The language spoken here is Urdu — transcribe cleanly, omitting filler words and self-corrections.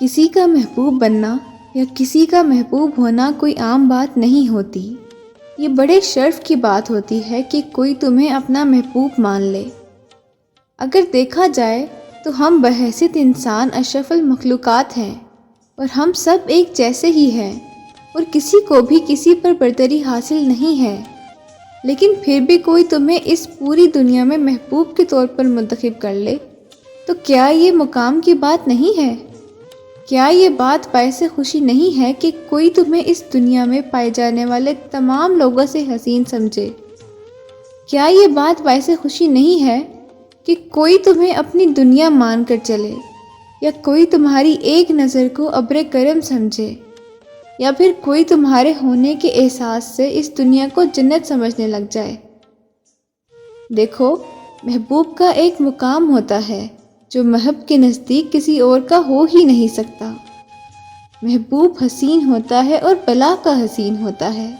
کسی کا محبوب بننا یا کسی کا محبوب ہونا کوئی عام بات نہیں ہوتی۔ یہ بڑے شرف کی بات ہوتی ہے کہ کوئی تمہیں اپنا محبوب مان لے۔ اگر دیکھا جائے تو ہم بحیثیت انسان اشرف المخلوقات ہیں اور ہم سب ایک جیسے ہی ہیں اور کسی کو بھی کسی پر برتری حاصل نہیں ہے، لیکن پھر بھی کوئی تمہیں اس پوری دنیا میں محبوب کے طور پر منتخب کر لے تو کیا یہ مقام کی بات نہیں ہے؟ کیا یہ بات باعث خوشی نہیں ہے کہ کوئی تمہیں اس دنیا میں پائے جانے والے تمام لوگوں سے حسین سمجھے؟ کیا یہ بات باعث خوشی نہیں ہے کہ کوئی تمہیں اپنی دنیا مان کر چلے، یا کوئی تمہاری ایک نظر کو ابر کرم سمجھے، یا پھر کوئی تمہارے ہونے کے احساس سے اس دنیا کو جنت سمجھنے لگ جائے؟ دیکھو، محبوب کا ایک مقام ہوتا ہے جو محب کے نزدیک کسی اور کا ہو ہی نہیں سکتا۔ محبوب حسین ہوتا ہے اور بلا کا حسین ہوتا ہے۔